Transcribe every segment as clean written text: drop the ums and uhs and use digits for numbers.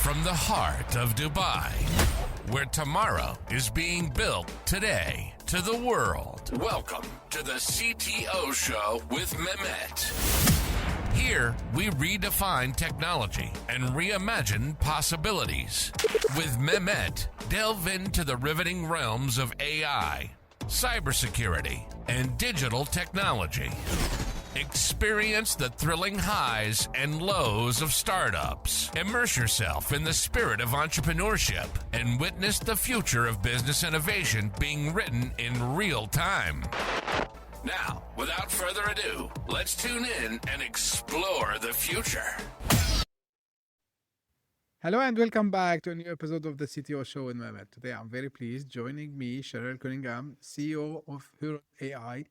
from the heart of Dubai, where tomorrow is being built today, to the world. Welcome to the CTO Show with Mehmet. Here, we redefine technology and reimagine possibilities. With Mehmet, delve into the riveting realms of AI, cybersecurity, and digital technology. Experience the thrilling highs and lows of startups. Immerse yourself in the spirit of entrepreneurship and witness the future of business innovation being written in real time. Now, without further ado, let's tune in and explore the future. Hello and welcome back to a new episode of the CTO Show with Mehmet. Today I'm very pleased joining me, Cheryl Cunningham, CEO of Huro AI.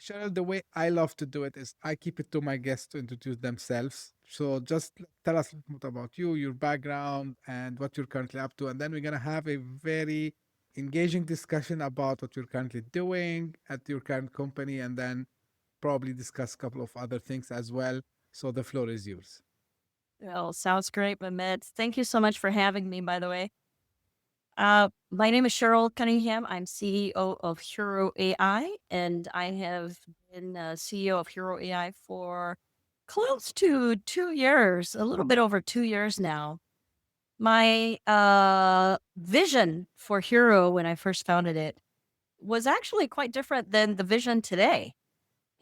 Cheryl, the way I love to do it is I keep it to my guests to introduce themselves. So just tell us a little bit about you, your background, and what you're currently up to. And then we're going to have a very engaging discussion about what you're currently doing at your current company, and then probably discuss a couple of other things as well. So the floor is yours. Well, sounds great, Mehmet. Thank you so much for having me, by the way. My name is Cheryl Cunningham. I'm CEO of Huro AI, and I have been CEO of Huro AI for close to 2 years, a little bit over 2 years now. My vision for Huro when I first founded it was actually quite different than the vision today.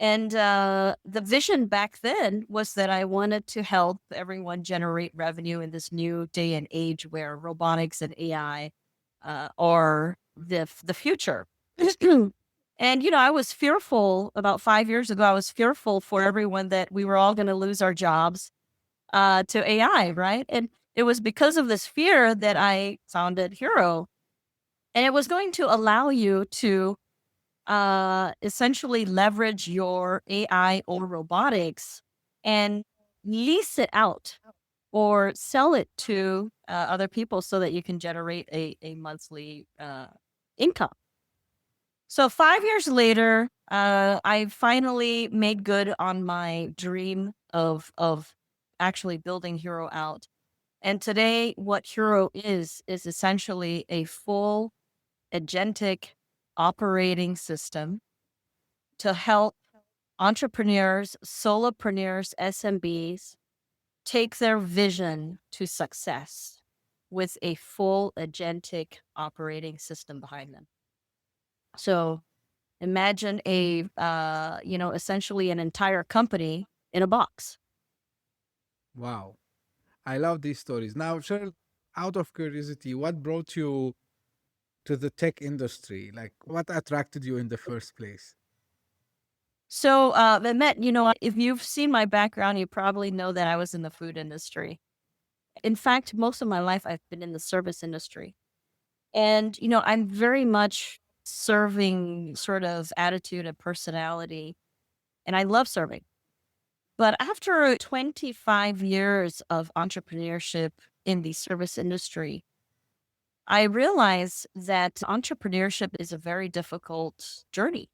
And the vision back then was that I wanted to help everyone generate revenue in this new day and age where robotics and AI are the future. And, I was fearful about 5 years ago. I was fearful for everyone that we were all going to lose our jobs to AI, right? And it was because of this fear that I founded Huro. And it was going to allow you to essentially leverage your AI or robotics and lease it out or sell it to other people so that you can generate a monthly income. So 5 years later, I finally made good on my dream of actually building Huro out. And today, what Huro is essentially a full agentic operating system to help entrepreneurs, solopreneurs, SMBs take their vision to success with a full agentic operating system behind them. So imagine essentially an entire company in a box. Wow. I love these stories. Now, Cheryl, out of curiosity, what brought you to the tech industry? Like, what attracted you in the first place? So, Mehmet, if you've seen my background, you probably know that I was in the food industry. In fact, most of my life, I've been in the service industry. And, I'm very much serving sort of attitude and personality, and I love serving. But after 25 years of entrepreneurship in the service industry, I realized that entrepreneurship is a very difficult journey.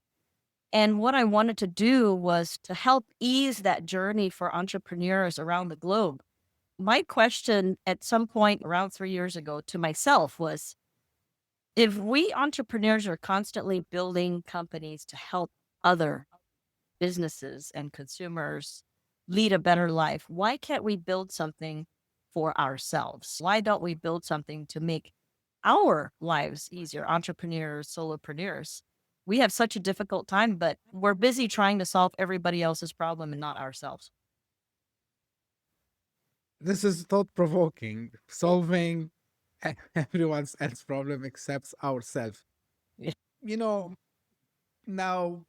And what I wanted to do was to help ease that journey for entrepreneurs around the globe. My question at some point around 3 years ago to myself was, if we entrepreneurs are constantly building companies to help other businesses and consumers lead a better life, why can't we build something for ourselves? Why don't we build something to make our lives easier? Entrepreneurs, solopreneurs. We have such a difficult time, but we're busy trying to solve everybody else's problem and not ourselves. This is thought-provoking. Solving everyone else's problem except ourselves. Yeah. Now,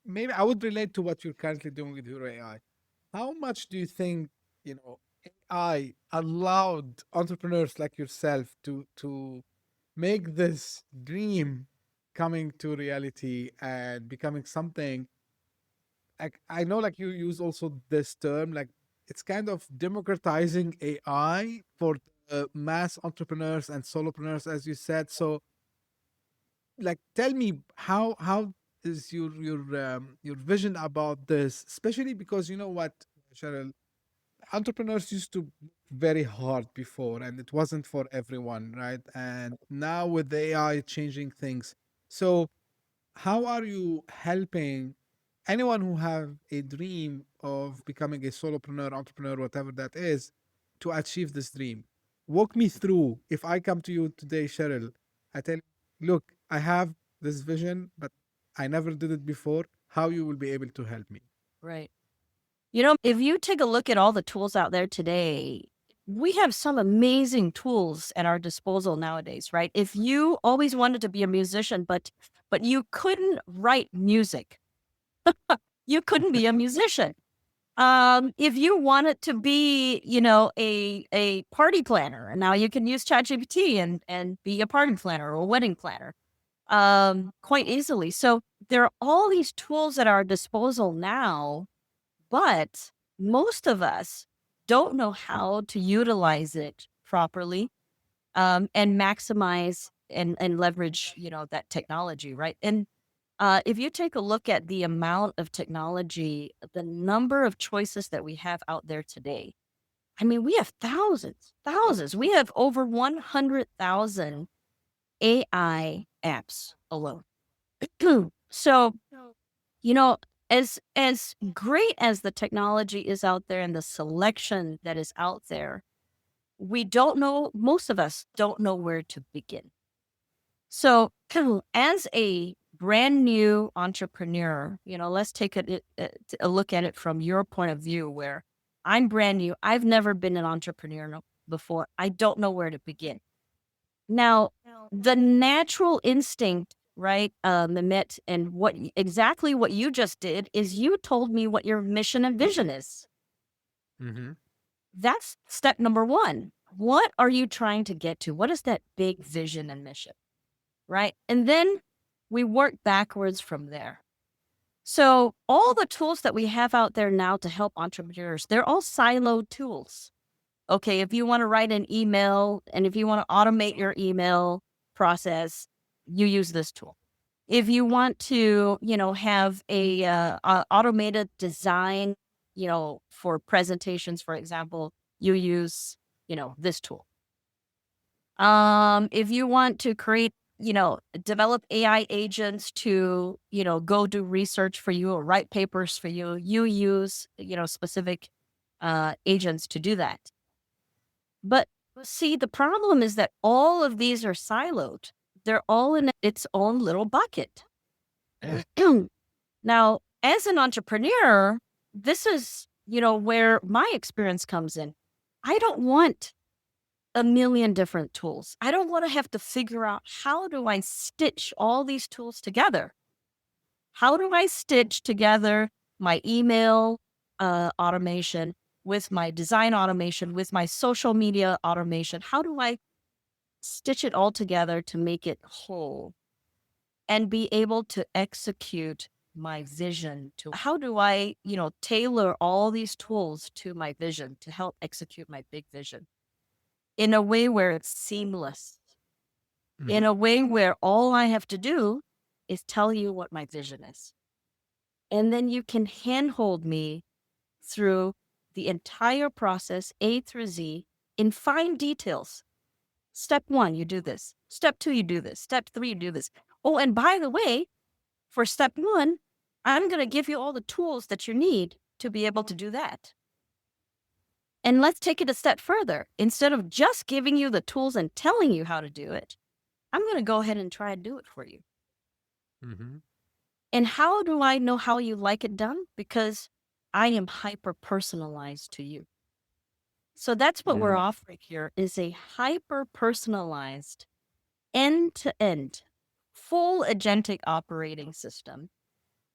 maybe I would relate to what you're currently doing with Huro AI. How much do you think, AI allowed entrepreneurs like yourself to make this dream coming to reality and becoming something like, I know, like, you use also this term, like, it's kind of democratizing AI for mass entrepreneurs and solopreneurs, as you said. So, like, tell me how is your vision about this, especially because you know what, Cheryl, entrepreneurs used to very hard before and it wasn't for everyone, right? And now with the AI changing things. So how are you helping anyone who have a dream of becoming a solopreneur, entrepreneur, whatever that is, to achieve this dream? Walk me through. If I come to you today, Cheryl, I tell you, look, I have this vision, but I never did it before. How you will be able to help me? Right. If you take a look at all the tools out there today, we have some amazing tools at our disposal nowadays, right? If you always wanted to be a musician, but you couldn't write music, you couldn't be a musician. If you wanted to be, a party planner, and now you can use ChatGPT and be a party planner or a wedding planner, quite easily. So there are all these tools at our disposal now, but most of us don't know how to utilize it properly, and maximize and leverage, that technology, right? And if you take a look at the amount of technology, the number of choices that we have out there today, I mean, we have thousands. We have over 100,000 AI apps alone. So, you know, as great as the technology is out there and the selection that is out there, most of us don't know where to begin. So, as a brand new entrepreneur, let's take a look at it from your point of view, where I'm brand new. I've never been an entrepreneur before. I don't know where to begin. Now, the natural instinct, right, Mehmet, and exactly what you just did is you told me what your mission and vision is. Mm-hmm. That's step number one. What are you trying to get to? What is that big vision and mission? Right? And then we work backwards from there. So all the tools that we have out there now to help entrepreneurs, they're all siloed tools. Okay, if you want to write an email and if you want to automate your email process, you use this tool. If you want to, have a automated design, for presentations, for example, you use, this tool. If you want to create, develop AI agents to, go do research for you or write papers for you, you use, specific agents to do that. But see, the problem is that all of these are siloed. They're all in its own little bucket. Now, as an entrepreneur, this is, where my experience comes in. I don't want a million different tools. I don't want to have to figure out, how do I stitch all these tools together? How do I stitch together my email automation with my design automation, with my social media automation? How do I stitch it all together to make it whole and be able to execute my vision? How do I, tailor all these tools to my vision to help execute my big vision in a way where it's seamless, in a way where all I have to do is tell you what my vision is. And then you can handhold me through the entire process, A through Z, in fine details. Step 1, you do this. Step 2, you do this. Step 3, you do this. Oh, and by the way, for step 1, I'm going to give you all the tools that you need to be able to do that. And let's take it a step further. Instead of just giving you the tools and telling you how to do it, I'm going to go ahead and try and do it for you. Mm-hmm. And how do I know how you like it done? Because I am hyper-personalized to you. So that's what we're offering here, is a hyper-personalized, end-to-end, full agentic operating system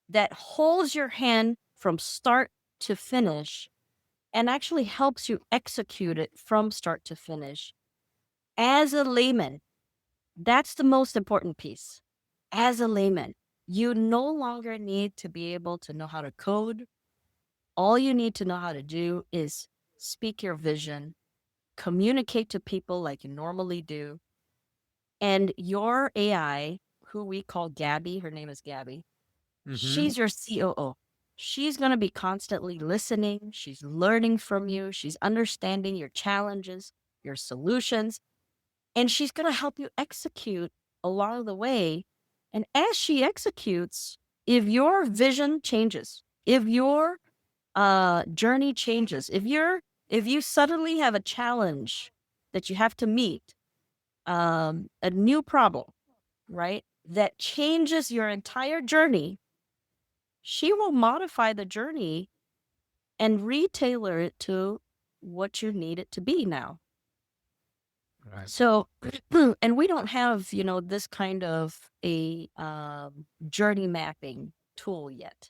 that holds your hand from start to finish and actually helps you execute it from start to finish. As a layman, that's the most important piece. As a layman, you no longer need to be able to know how to code. All you need to know how to do is speak your vision, communicate to people like you normally do. And your AI, who we call Gabby, her name is Gabby, she's your COO. she's going to be constantly listening. She's learning from you. She's understanding your challenges, your solutions, and she's going to help you execute along the way. And as she executes, if your vision changes, if your journey changes, if you suddenly have a challenge that you have to meet, a new problem, right, that changes your entire journey, she will modify the journey and retailor it to what you need it to be now. Right. So, and we don't have, this kind of a journey mapping tool yet.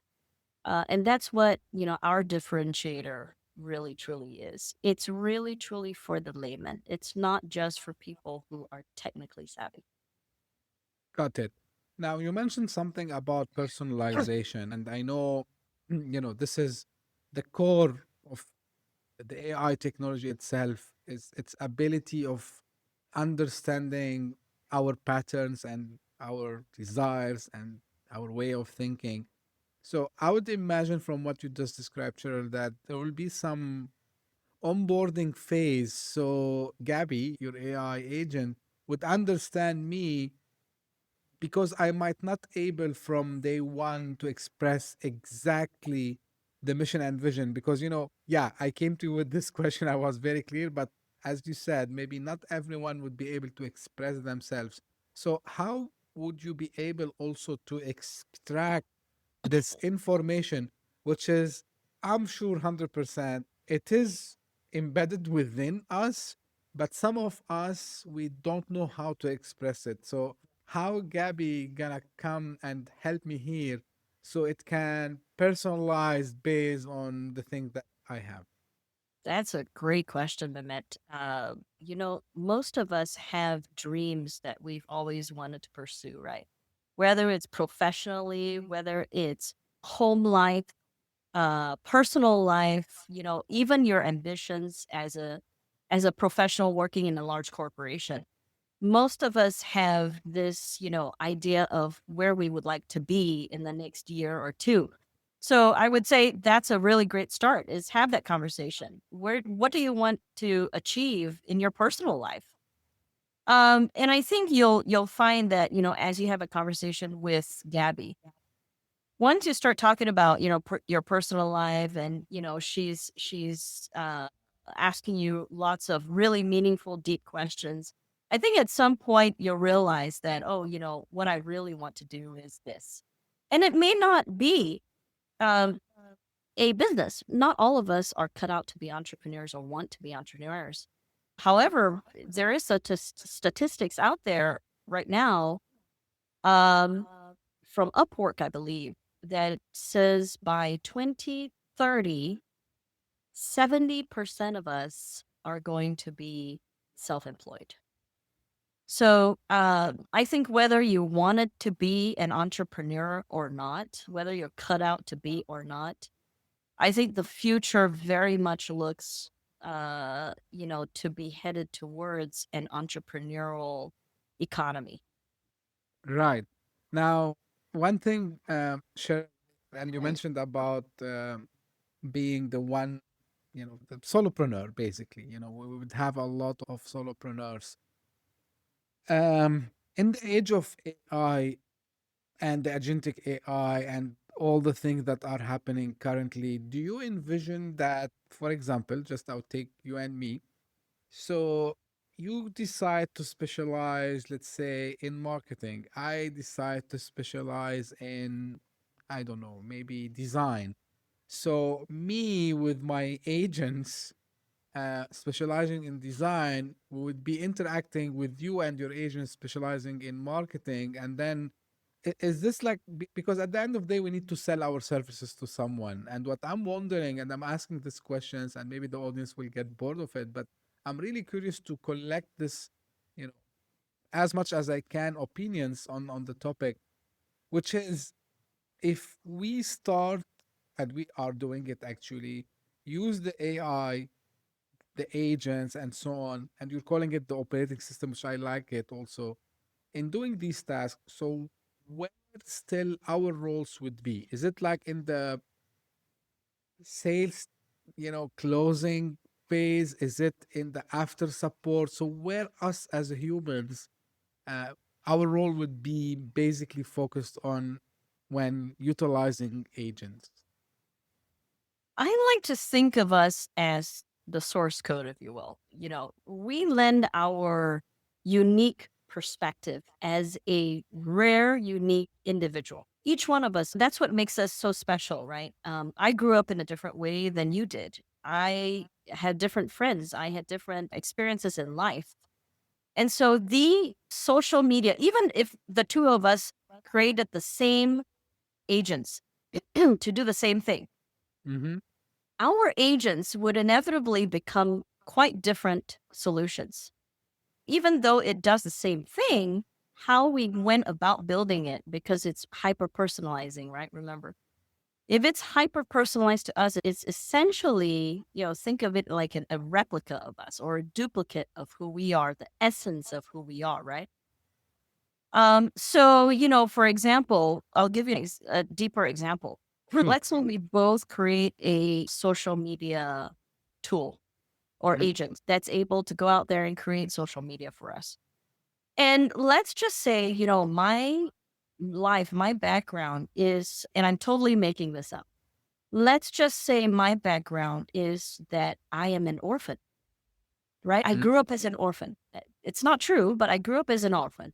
And that's what, our differentiator really truly is. It's really truly for the layman. It's not just for people who are technically savvy. Got it. Now, you mentioned something about personalization, and I know, this is the core of the AI technology itself, is its ability of understanding our patterns and our desires and our way of thinking. So I would imagine from what you just described, Cheryl, that there will be some onboarding phase. So Gabby, your AI agent, would understand me because I might not able from day one to express exactly the mission and vision. Because yeah, I came to you with this question. I was very clear, but as you said, maybe not everyone would be able to express themselves. So how would you be able also to extract this information, which is, I'm sure 100%, it is embedded within us, but some of us, we don't know how to express it. So, how Gabby gonna come and help me here so it can personalize based on the thing that I have? That's a great question, Mehmet. Most of us have dreams that we've always wanted to pursue, right? Whether it's professionally, whether it's home life, personal life, even your ambitions as a professional working in a large corporation. Most of us have this, idea of where we would like to be in the next year or two. So I would say that's a really great start, is have that conversation. What do you want to achieve in your personal life? And I think you'll find that, as you have a conversation with Gabby, once you start talking about, your personal life, and, she's asking you lots of really meaningful, deep questions, I think at some point you'll realize that, oh, what I really want to do is this. And it may not be um, a business. Not all of us are cut out to be entrepreneurs or want to be entrepreneurs. However, there is such a statistics out there right now, um, from Upwork, I believe, that says by 2030, 70% of us are going to be self-employed. So I think whether you wanted to be an entrepreneur or not, whether you're cut out to be or not, I think the future very much looks, to be headed towards an entrepreneurial economy. Right. Now, one thing, Cheryl, and you mentioned about being the one, the solopreneur, basically. We would have a lot of solopreneurs. In the age of AI and the agentic AI and all the things that are happening currently, do you envision that, for example, just I'll take you and me, so you decide to specialize, let's say, in marketing. I decide to specialize in, I don't know, maybe design. So me with my agents specializing in design would be interacting with you and your agents specializing in marketing. And then is this like, because at the end of the day, we need to sell our services to someone. And what I'm wondering, and I'm asking these questions, and maybe the audience will get bored of it, but I'm really curious to collect this, you know, as much as I can, opinions on the topic, which is, if we start, and we are doing it actually, use the AI, the agents, and so on, and you're calling it the operating system, which I like it also, in doing these tasks. So where still our roles would be? Is it like in the sales, closing phase? Is it in the after support? So where us as humans, uh, our role would be basically focused on when utilizing agents. I like to think of us as the source code, if you will. We lend our unique perspective as a rare, unique individual. Each one of us, that's what makes us so special, right? I grew up in a different way than you did. I had different friends, I had different experiences in life. And so the social media, even if the two of us created the same agents to do the same thing, Mm-hmm. our agents would inevitably become quite different solutions. Even though it does the same thing, how we went about building it, because it's hyper personalizing, right? Remember, if it's hyper personalized to us, it's essentially, think of it like a replica of us or a duplicate of who we are, the essence of who we are, right? So, for example, I'll give you a deeper example. Sure. Let's say we both create a social media tool or Mhm. agent that's able to go out there and create social media for us. And let's just say, my life, my background is, and I'm totally making this up. Let's just say my background is that I am an orphan, right? I Mm. grew up as an orphan. It's not true, but I grew up as an orphan.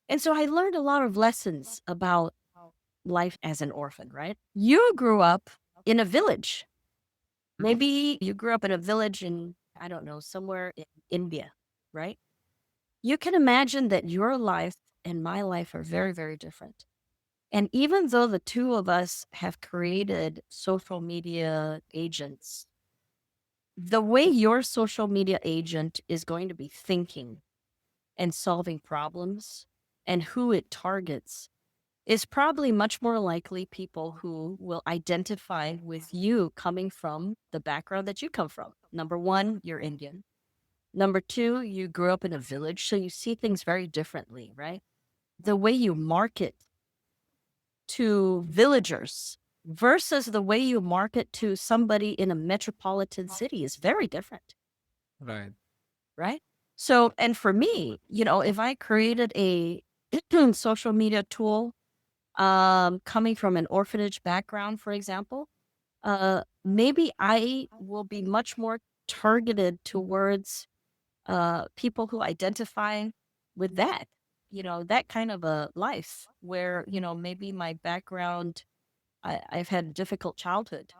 And so I learned a lot of lessons about life as an orphan, right? You grew up in a village. Maybe you grew up in a village in, I don't know, somewhere in India, right? You can imagine that your life and my life are very, very different. And even though the two of us have created social media agents, the way your social media agent is going to be thinking and solving problems and who it targets is probably much more likely people who will identify with you coming from the background that you come from. Number one, you're Indian. Number two, you grew up in a village, so you see things very differently, right? The way you market to villagers versus the way you market to somebody in a metropolitan city is very different, Right. right? So, and for me, if I created a social media tool coming from an orphanage background, for example, maybe I will be much more targeted towards people who identify with that kind of a life where, maybe my background, I've had a difficult childhood.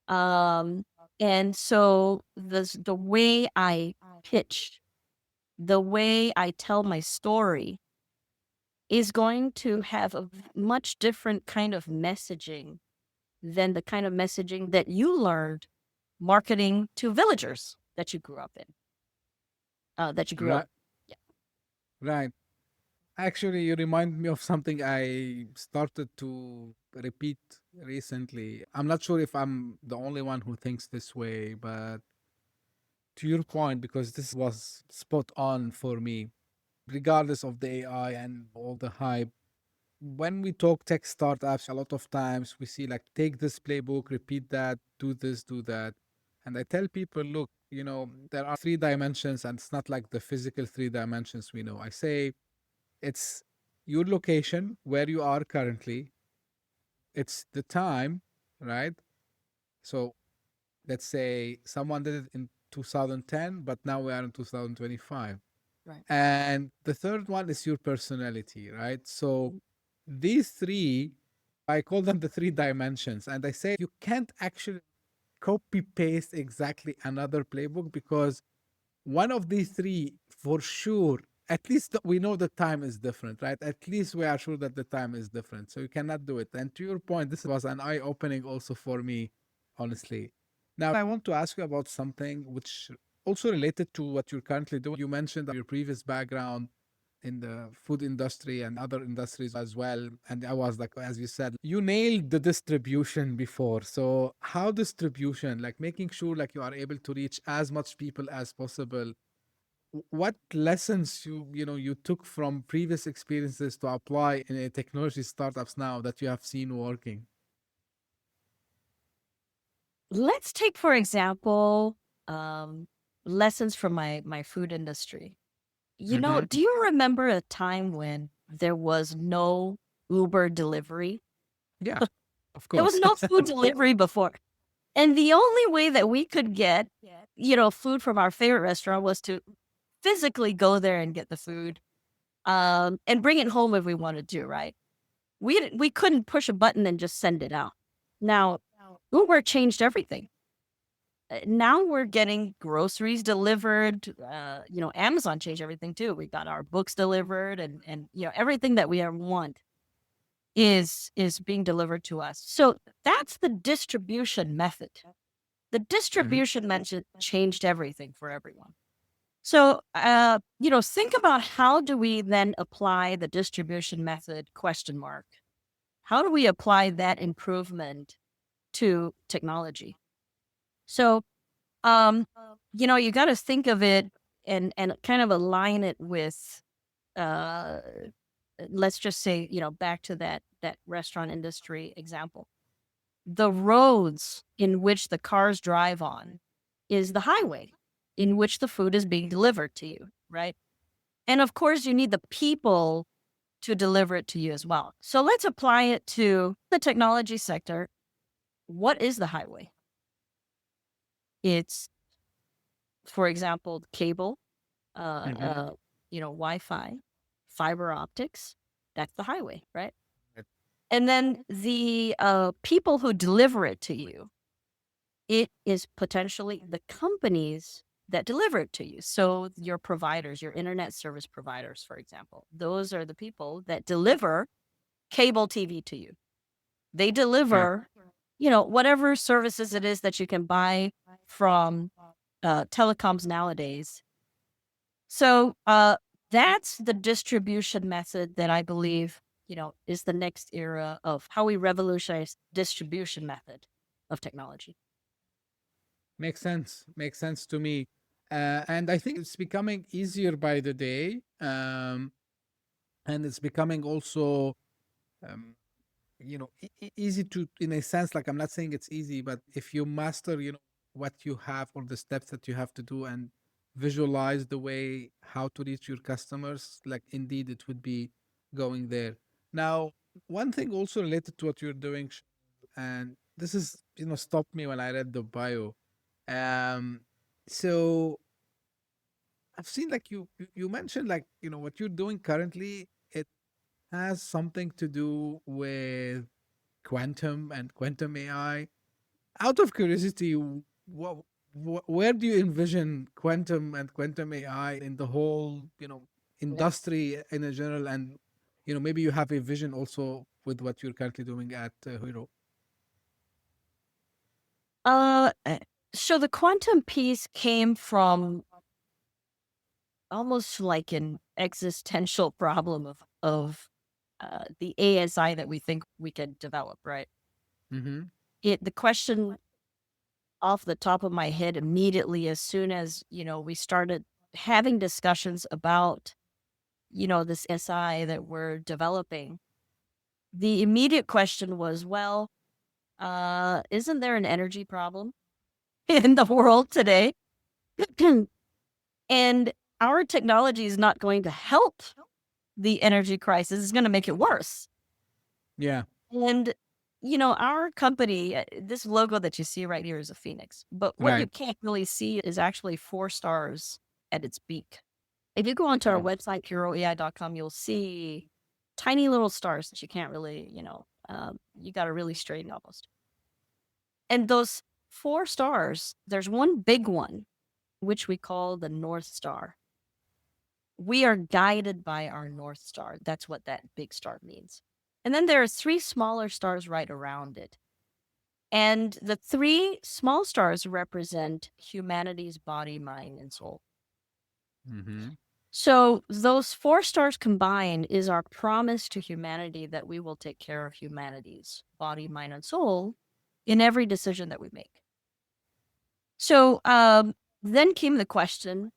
Um, and so the way I pitch, the way I tell my story is going to have a much different kind of messaging than the kind of messaging that you learned marketing to villagers that you grew up in, that you grew up. Right. Yeah. Right. Actually, you remind me of something I started to repeat recently. I'm not sure if I'm the only one who thinks this way, but to your point, because this was spot on for me, regardless of the AI and all the hype. When we talk tech startups, a lot of times we see like, take this playbook, repeat that, do this, do that. And I tell people, look, there are three dimensions, and it's not like the physical three dimensions we know. I say it's your location, where you are currently, it's the time, right? So let's say someone did it in 2010, but now we are in 2025. Right. And the third one is your personality, right? So these three, I call them the three dimensions. And I say you can't actually copy paste exactly another playbook, because one of these three, for sure, at least we know the time is different, right? At least we are sure that the time is different. So you cannot do it. And to your point, this was an eye opening also for me, honestly. Now, I want to ask you about something which also related to what you're currently doing. You mentioned your previous background in the food industry and other industries as well. And I was like, as you said, you nailed the distribution before. So how distribution, like making sure like you are able to reach as much people as possible. What lessons you took from previous experiences to apply in a technology startups now that you have seen working? let's take, for example, lessons from my food industry. Mm-hmm. Do you remember a time when there was no Uber delivery? Yeah, of There was course. no food delivery before. And the only way that we could get, food from our favorite restaurant was to physically go there and get the food, and bring it home if we wanted to, right? We couldn't push a button and just send it out. Now, Uber changed everything. Now we're getting groceries delivered. Amazon changed everything too. We got our books delivered, and everything that we ever want is being delivered to us. So that's the distribution method. The Mhm. distribution method changed everything for everyone. So, think about, how do we then apply the distribution method question mark? How do we apply that improvement to technology? So, um, you got to think of it and kind of align it with, uh, let's just say, back to that restaurant industry example. The roads in which the cars drive on is the highway in which the food is being delivered to you, right? And of course, you need the people to deliver it to you as well. So let's apply it to the technology sector. What is the highway? It's, for example, cable, uh, Mhm. uh, Wi-Fi, fiber optics. That's the highway, right? Right. And then the people who deliver it to you, it is potentially the companies that deliver it to you. So your providers, your internet service providers, for example, those are the people that deliver cable TV to you. They Yeah. deliver, whatever services it is that you can buy from telecoms nowadays. So that's the distribution method that I believe, is the next era of how we revolutionize distribution method of technology. Makes sense. Makes sense to me. And I think it's becoming easier by the day. And it's becoming also, um, easy to, in a sense, like I'm not saying it's easy, but if you master, what you have or the steps that you have to do and visualize the way how to reach your customers, like indeed it would be going there. Now, one thing also related to what you're doing, and this is, stopped me when I read the bio. Um, so I've seen like you mentioned like, what you're doing currently, it has something to do with quantum and quantum AI. Out of curiosity, where do you envision quantum and quantum AI in the whole, Yeah. industry in a general, and maybe you have a vision also with what you're currently doing at Huro. Uh, uh, so the quantum piece came from almost like an existential problem of the ASI that we think we can develop, right? Mm-hmm. The question off the top of my head immediately, as soon as we started having discussions about this SI that we're developing, the immediate question was, well, isn't there an energy problem in the world today? And our technology is not going to help the energy crisis, it's going to make it worse. Yeah. And, our company, this logo that you see right here is a phoenix. But what you Right. can't really see is actually 4 stars at its beak. If you go onto our Wow. website, HuroAI.com, you'll see tiny little stars that you can't really, you got to really straighten almost. And those 4 stars, there's one big one, which we call the North Star. We are guided by our North Star. That's what that big star means. And then there are 3 smaller stars right around it. And the 3 small stars represent humanity's body, mind, and soul. Mm-hmm. So those 4 stars combined is our promise to humanity that we will take care of humanity's body, mind, and soul in every decision that we make. So then came the question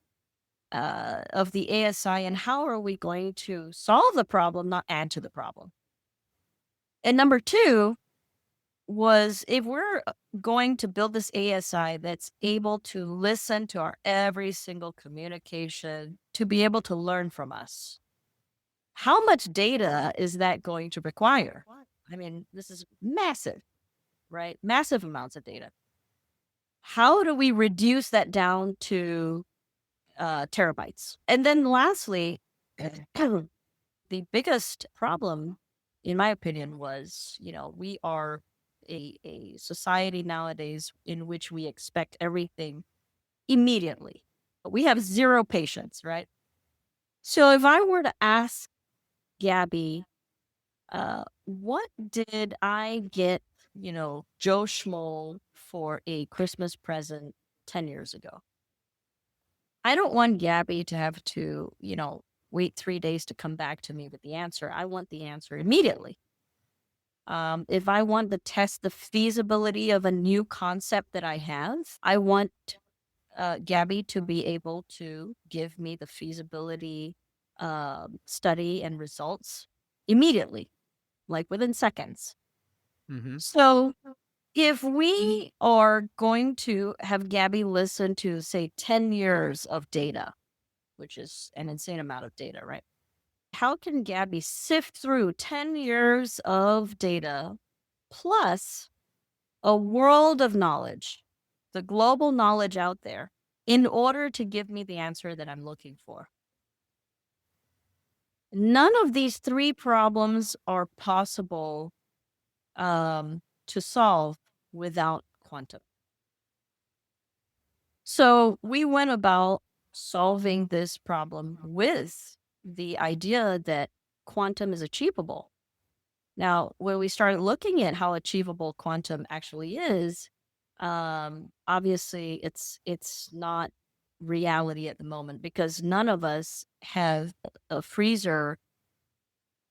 of the ASI, and how are we going to solve the problem, not add to the problem? And number 2, was if we're going to build this ASI that's able to listen to our every single communication, to be able to learn from us, how much data is that going to require? I mean, this is massive, right? Massive amounts of data. How do we reduce that down to terabytes? And then lastly, the biggest problem, in my opinion, was, we are a society nowadays in which we expect everything immediately. We have zero patience, right? So if I were to ask Gabby, what did I get, Joe Schmo for a Christmas present 10 years ago? I don't want Gabby to have to, wait 3 days to come back to me with the answer. I want the answer immediately. If I want to test the feasibility of a new concept that I have, I want Gabby to be able to give me the feasibility study and results immediately, like within seconds. Mm-hmm. So if we are going to have Gabby listen to, say, 10 years of data, which is an insane amount of data, right? How can Gabby sift through 10 years of data plus a world of knowledge, the global knowledge out there, in order to give me the answer that I'm looking for? None of these three problems are possible to solve without quantum. So we went about solving this problem with the idea that quantum is achievable. Now, when we started looking at how achievable quantum actually is, obviously it's not reality at the moment because none of us have a freezer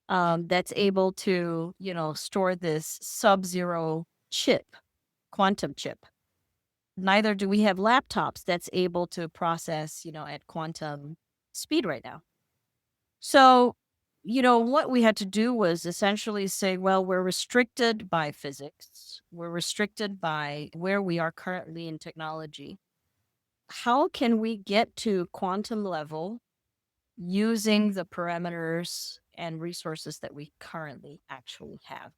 that's able to, store this sub-zero chip, quantum chip. Neither do we have laptops that's able to process, at quantum speed right now. So, what we had to do was essentially say, well, we're restricted by physics. We're restricted by where we are currently in technology. How can we get to quantum level using the parameters and resources that we currently actually have?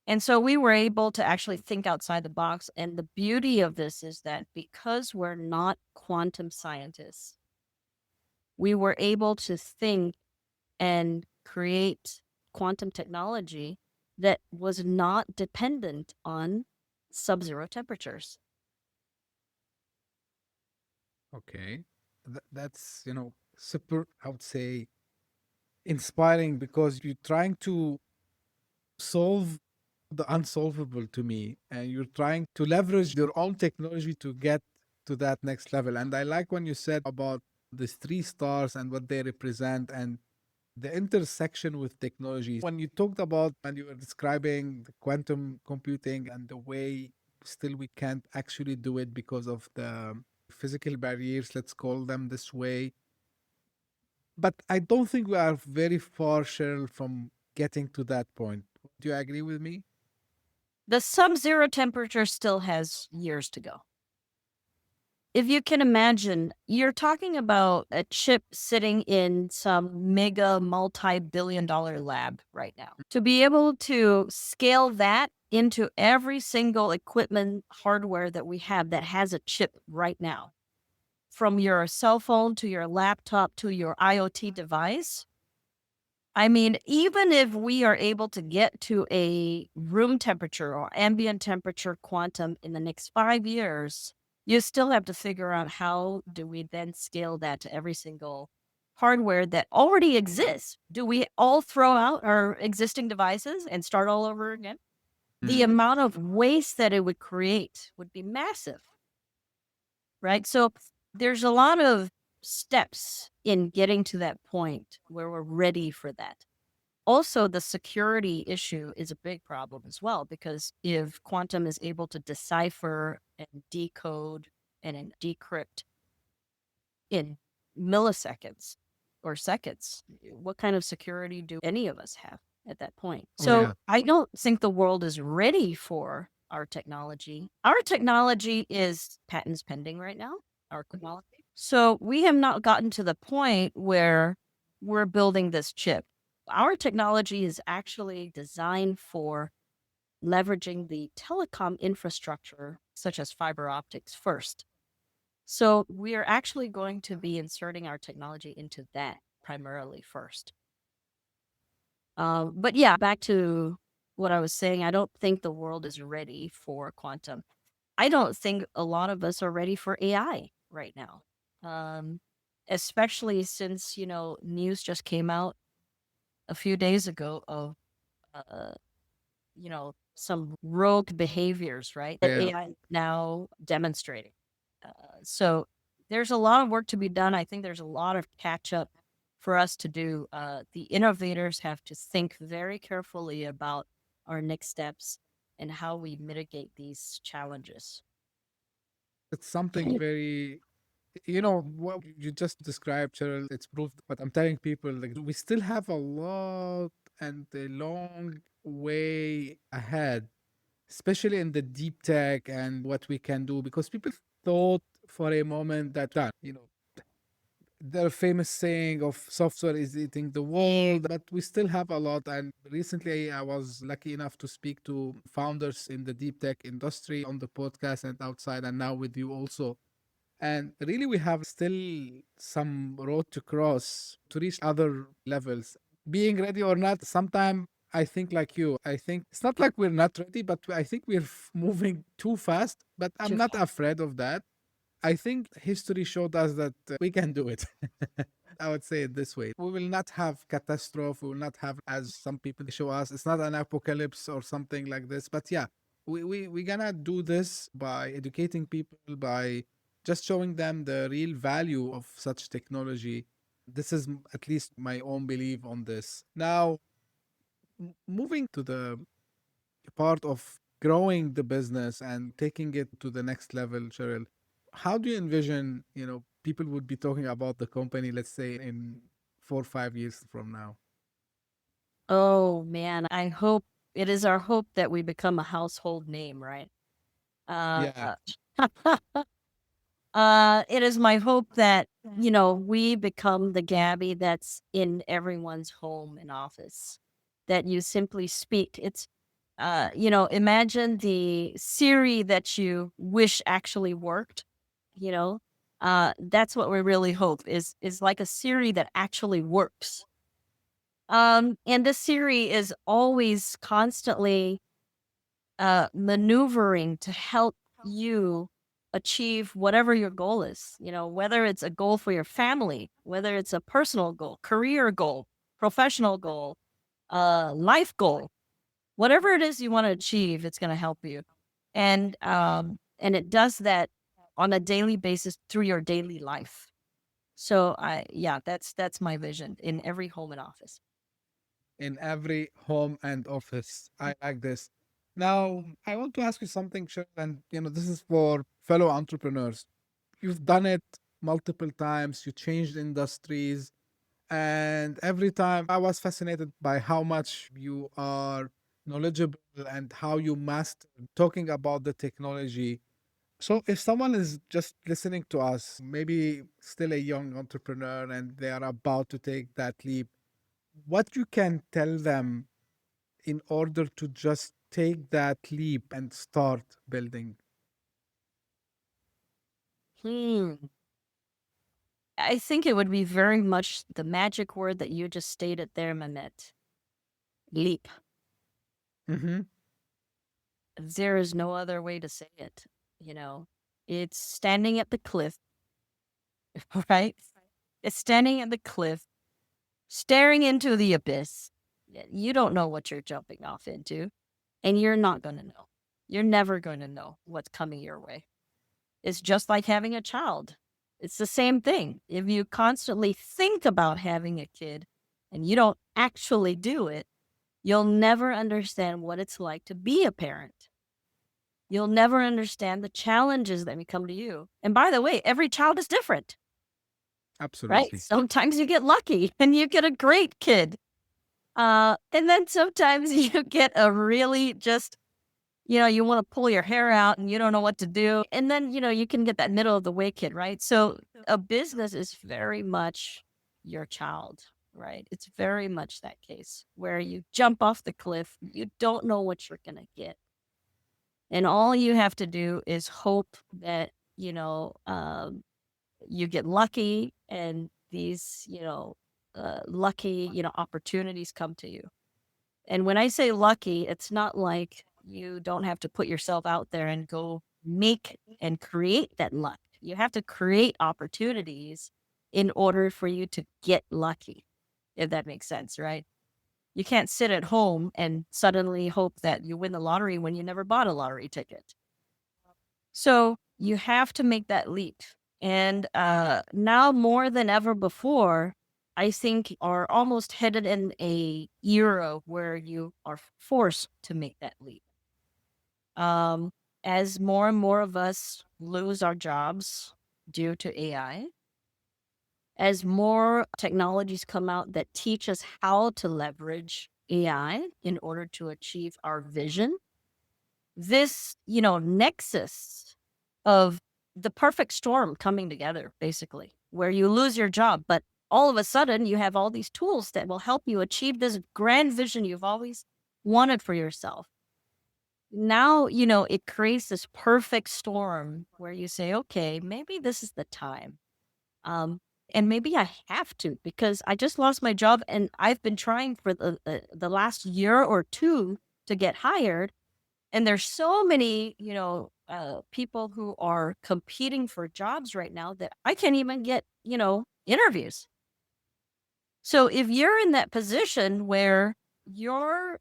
And so we were able to actually think outside the box. And the beauty of this is that because we're not quantum scientists, we were able to think and create quantum technology that was not dependent on sub-zero temperatures. Okay. That's, super, I would say, inspiring because you're trying to solve the unsolvable to me, and you're trying to leverage your own technology to get to that next level. And I like when you said about these three stars and what they represent and the intersection with technology. When you talked about and you were describing the quantum computing and the way still we can't actually do it because of the physical barriers, let's call them this way. But I don't think we are very far, Cheryl, from getting to that point. Do you agree with me? The sub-zero temperature still has years to go. If you can imagine, you're talking about a chip sitting in some mega multi-billion-dollar lab right now. To be able to scale that into every single equipment hardware that we have that has a chip right now, from your cell phone to your laptop to your IoT device. I mean, even if we are able to get to a room temperature or ambient temperature quantum in the next 5 years, you still have to figure out how do we then scale that to every single hardware that already exists. Do we all throw out our existing devices and start all over again? The amount of waste that it would create would be massive, right? So there's a lot of steps in getting to that point where we're ready for that. Also, the security issue is a big problem as well, because if quantum is able to decipher and decode and decrypt in milliseconds or seconds, what kind of security do any of us have? at that point. Oh, So yeah. I don't think the world is ready for our technology. Our technology is patents pending right now, our technology. So we have not gotten to the point where we're building this chip. Our technology is actually designed for leveraging the telecom infrastructure, such as fiber optics, first. So we are actually going to be inserting our technology into that primarily first. But yeah, back to what I was saying, I don't think the world is ready for quantum. I don't think a lot of us are ready for AI right now, especially since, news just came out a few days ago of, uh, some rogue behaviors, right? That Yeah. AI is now demonstrating. So there's a lot of work to be done. I think there's a lot of catch up for us to do. The innovators have to think very carefully about our next steps and how we mitigate these challenges. It's something very, what you just described, Cheryl, it's proof. But I'm telling people, like, we still have a lot and a long way ahead, especially in the deep tech and what we can do, because people thought for a moment that, the famous saying of software is eating the world, but we still have a lot. And recently, I was lucky enough to speak to founders in the deep tech industry on the podcast and outside, and now with you also. And really, we have still some road to cross to reach other levels. Being ready or not, sometimes I think like you. I think it's not like we're not ready, but I think we're moving too fast. But I'm Too not fast. afraid of that. I think history showed us that we can do it. I would say it this way. We will not have catastrophe. We will not have, as some people show us, it's not an apocalypse or something like this. But yeah, we gonna do this by educating people, by just showing them the real value of such technology. This is at least my own belief on this. Now, moving to the part of growing the business and taking it to the next level, Cheryl, how do you envision, people would be talking about the company, let's say in 4 or 5 years from now? Oh man, it is our hope that we become a household name, right? Yeah. Uh, it is my hope that, we become the Gabby that's in everyone's home and office, that you simply speak. It's, imagine the Siri that you wish actually worked, you know, that's what we really hope is like a Siri that actually works. And this Siri is always constantly maneuvering to help you achieve whatever your goal is, whether it's a goal for your family, whether it's a personal goal, career goal, professional goal, life goal, whatever it is you want to achieve, it's going to help you. And it does that on a daily basis through your daily life. So that's my vision in every home and office. In every home and office. I like this. Now, I want to ask you something, Cheryl, and this is for fellow entrepreneurs. You've done it multiple times, you changed industries, and every time I was fascinated by how much you are knowledgeable and how you master talking about the technology. So, if someone is just listening to us, maybe still a young entrepreneur and they are about to take that leap, what you can tell them in order to just take that leap and start building? Hmm. I think it would be very much the magic word that you just stated there, Mehmet. Leap. Mm-hmm. There is no other way to say it. You know, it's standing at the cliff, right? It's standing at the cliff, staring into the abyss. You don't know what you're jumping off into, and you're not going to know. You're never going to know what's coming your way. It's just like having a child. It's the same thing. If you constantly think about having a kid and you don't actually do it, you'll never understand what it's like to be a parent. You'll never understand the challenges that may come to you. And by the way, every child is different, right? Absolutely. Sometimes you get lucky and you get a great kid. And then sometimes you get a really just, you want to pull your hair out and you don't know what to do. And then, you can get that middle of the way kid, right? So a business is very much your child, right? It's very much that case where you jump off the cliff, you don't know what you're going to get. And all you have to do is hope that, you get lucky and these, lucky, opportunities come to you. And when I say lucky, it's not like you don't have to put yourself out there and go make and create that luck. You have to create opportunities in order for you to get lucky, if that makes sense, right? You can't sit at home and suddenly hope that you win the lottery when you never bought a lottery ticket. So you have to make that leap. And now more than ever before, I think are almost headed in a era where you are forced to make that leap. As more and more of us lose our jobs due to AI, as more technologies come out that teach us how to leverage AI in order to achieve our vision, this, nexus of the perfect storm coming together, basically, where you lose your job, but all of a sudden you have all these tools that will help you achieve this grand vision you've always wanted for yourself. Now, it creates this perfect storm where you say, okay, maybe this is the time. And maybe I have to because I just lost my job and I've been trying for the last year or two to get hired. And there's so many, people who are competing for jobs right now that I can't even get, interviews. So if you're in that position where your,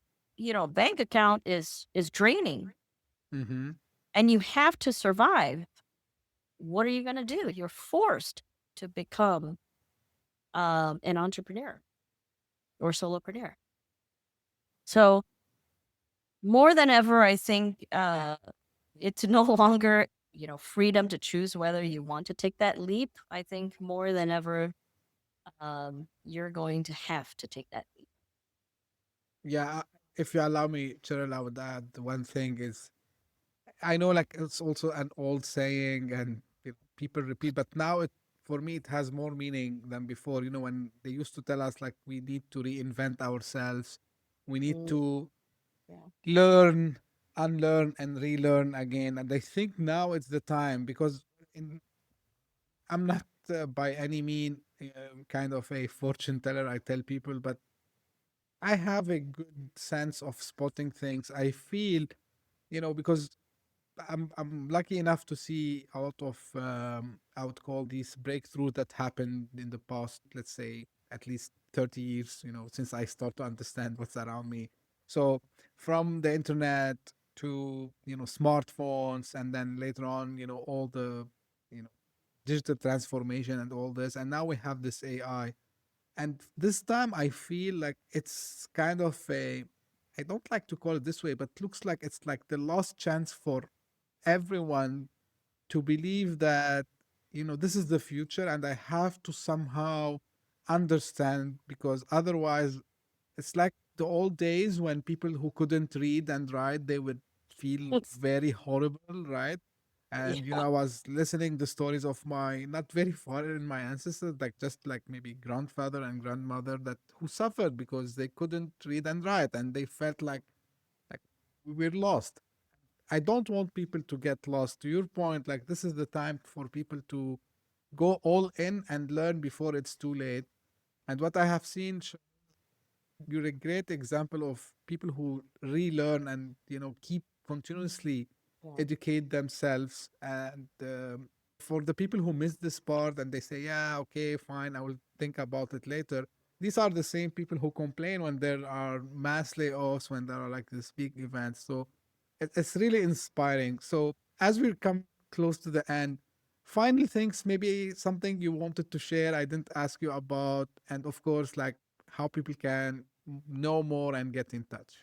bank account is draining Mm-hmm. and you have to survive, what are you going to do? You're forced to become an entrepreneur or solopreneur. So more than ever, I think it's no longer, freedom to choose whether you want to take that leap. I think more than ever, you're going to have to take that leap. Yeah, if you allow me, Cheryl, I would add one thing is I know like it's also an old saying and people repeat, but now it for me it has more meaning than before. You know, when they used to tell us like we need to reinvent ourselves, we need Mm, to yeah. learn, unlearn, and relearn again. And I think now it's the time because in, I'm not by any mean kind of a fortune teller. I tell people, but I have a good sense of spotting things. I feel, because I'm lucky enough to see a lot of I would call these breakthroughs that happened in the past, let's say at least 30 years, since I start to understand what's around me. So from the internet to smartphones, and then later on, all the you know digital transformation and all this, and now we have this AI. And this time I feel like it's kind of a, I don't like to call it this way, but looks like it's like the last chance for everyone to believe that this is the future and I have to somehow understand, because otherwise it's like the old days when people who couldn't read and write, they would feel It's, very horrible, right? And yeah. I was listening the stories of my, not very far in my ancestors, like just like maybe grandfather and grandmother, that who suffered because they couldn't read and write and they felt like we're lost. I don't want people to get lost. To your point, like this is the time for people to go all in and learn before it's too late. And what I have seen, you're a great example of people who relearn and keep continuously Yeah. educate themselves. And for the people who miss this part and they say, yeah, okay, fine, I will think about it later, these are the same people who complain when there are mass layoffs, when there are like these big events. So it's really inspiring. So as we come close to the end, final things, maybe something you wanted to share I didn't ask you about, and of course, like how people can know more and get in touch.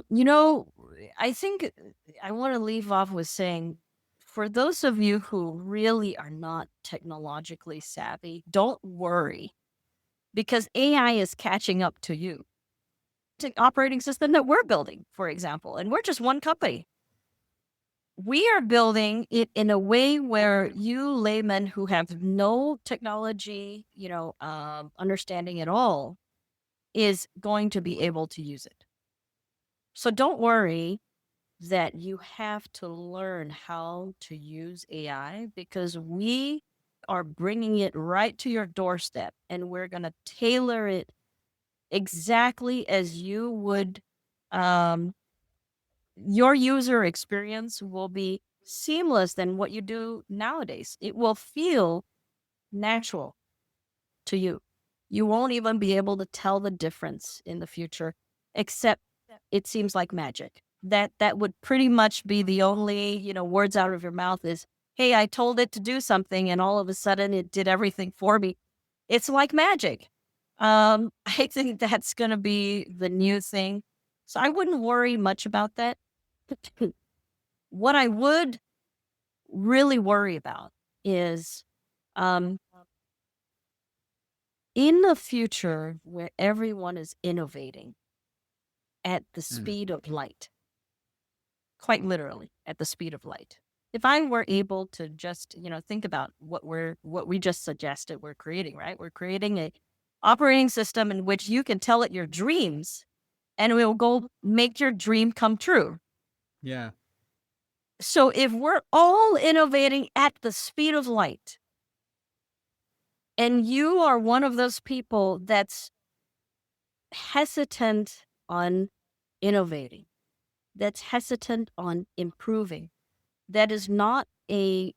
You know, I think I want to leave off with saying for those of you who really are not technologically savvy, don't worry. because AI is catching up to you. It's an operating system that we're building, for example, and we're just one company. We are building it in a way where you laymen who have no technology, understanding at all, is going to be able to use it. So don't worry that you have to learn how to use AI, because we are bringing it right to your doorstep, and we're going to tailor it exactly as you would. Your user experience will be seamless than what you do nowadays. It will feel natural to you. You won't even be able to tell the difference in the future, except it seems like magic. That would pretty much be the only, words out of your mouth is, hey, I told it to do something and all of a sudden it did everything for me. It's like magic. I think that's going to be the new thing. So I wouldn't worry much about that. What I would really worry about is, in the future where everyone is innovating at the speed of light, quite literally at the speed of light. If I were able to just, think about what we just suggested we're creating, right? We're creating a operating system in which you can tell it your dreams and it will go make your dream come true. Yeah. So if we're all innovating at the speed of light, and you are one of those people that's hesitant on innovating, that's hesitant on improving, that is not a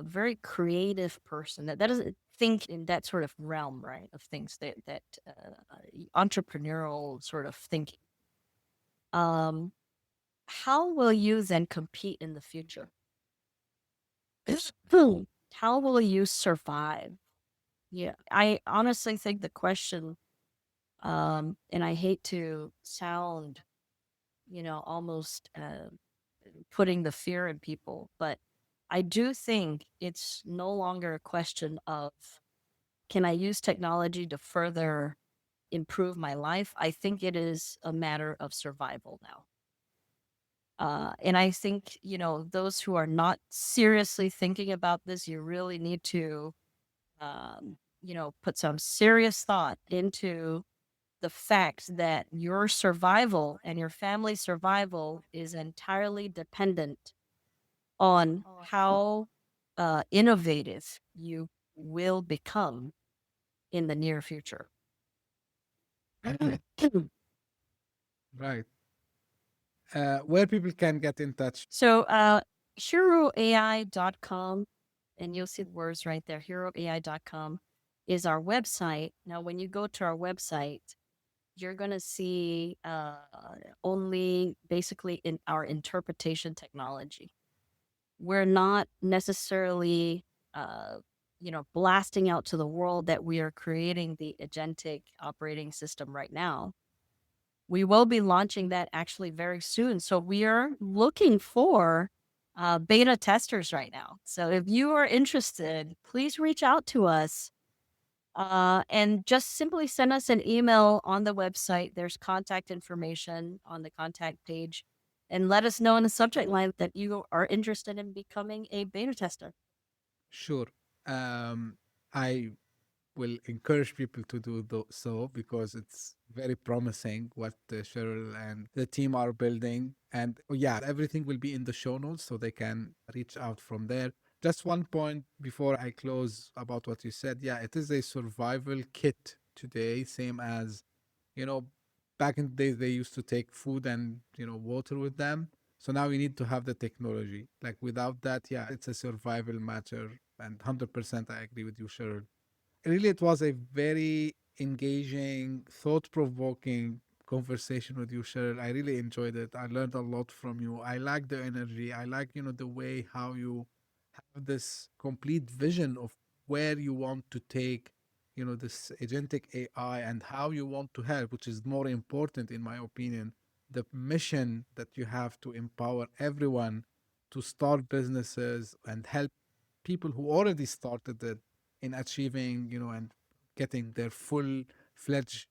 very creative person, that doesn't think in that sort of realm, right, of things, that entrepreneurial sort of thinking. How will you then compete in the future? How will you survive? Yeah, I honestly think the question, and I hate to sound, almost putting the fear in people, but I do think it's no longer a question of, can I use technology to further improve my life? I think it is a matter of survival now. And I think, those who are not seriously thinking about this, you really need to, put some serious thought into the fact that your survival and your family's survival is entirely dependent on how innovative you will become in the near future. Right. Where people can get in touch. So, HuroAI.com, and you'll see the words right there. HuroAI.com is our website. Now, when you go to our website, you're going to see only basically in our interpretation technology. We're not necessarily, blasting out to the world that we are creating the Agentic operating system right now. We will be launching that actually very soon. So we are looking for beta testers right now. So if you are interested, please reach out to us. And just simply send us an email on the website. There's contact information on the contact page, and let us know in the subject line that you are interested in becoming a beta tester. Sure. I will encourage people to do so, because it's very promising what Cheryl and the team are building. And yeah, everything will be in the show notes so they can reach out from there. Just one point before I close about what you said. Yeah, it is a survival kit today, same as, you know, back in the days they used to take food and, water with them. So now we need to have the technology. Like without that, yeah, it's a survival matter. And 100% I agree with you, Cheryl. Really, it was a very engaging, thought-provoking conversation with you, Cheryl. I really enjoyed it. I learned a lot from you. I like the energy. I like, the way how you have this complete vision of where you want to take, this agentic AI and how you want to help, which is more important, in my opinion, the mission that you have to empower everyone to start businesses and help people who already started it in achieving, and getting their full-fledged,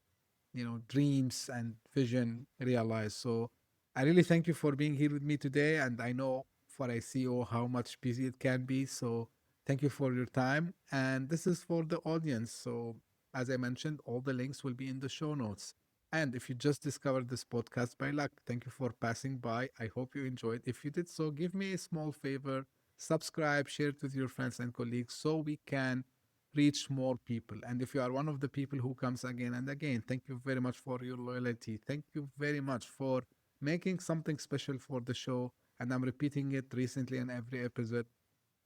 dreams and vision realized. So I really thank you for being here with me today. And I know for a CEO how much busy it can be. So thank you for your time. And this is for the audience. So as I mentioned, all the links will be in the show notes. And if you just discovered this podcast by luck, thank you for passing by. I hope you enjoyed. If you did so, give me a small favor, subscribe, share it with your friends and colleagues so we can reach more people. And if you are one of the people who comes again and again, thank you very much for your loyalty. Thank you very much for making something special for the show. And I'm repeating it recently in every episode.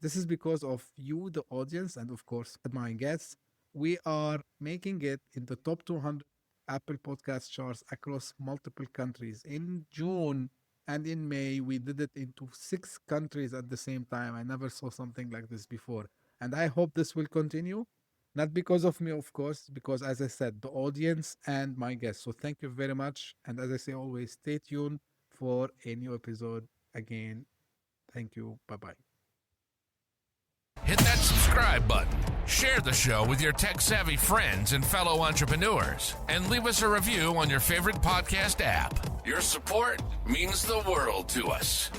This is because of you, the audience, and of course, my guests. We are making it in the top 200 Apple Podcast charts across multiple countries. In June and in May, we did it into 6 countries at the same time. I never saw something like this before. And I hope this will continue. Not because of me, of course, because as I said, the audience and my guests. So thank you very much. And as I say always, stay tuned for a new episode again. Thank you. Bye-bye. Hit that subscribe button, share the show with your tech-savvy friends and fellow entrepreneurs, and leave us a review on your favorite podcast app. Your support means the world to us.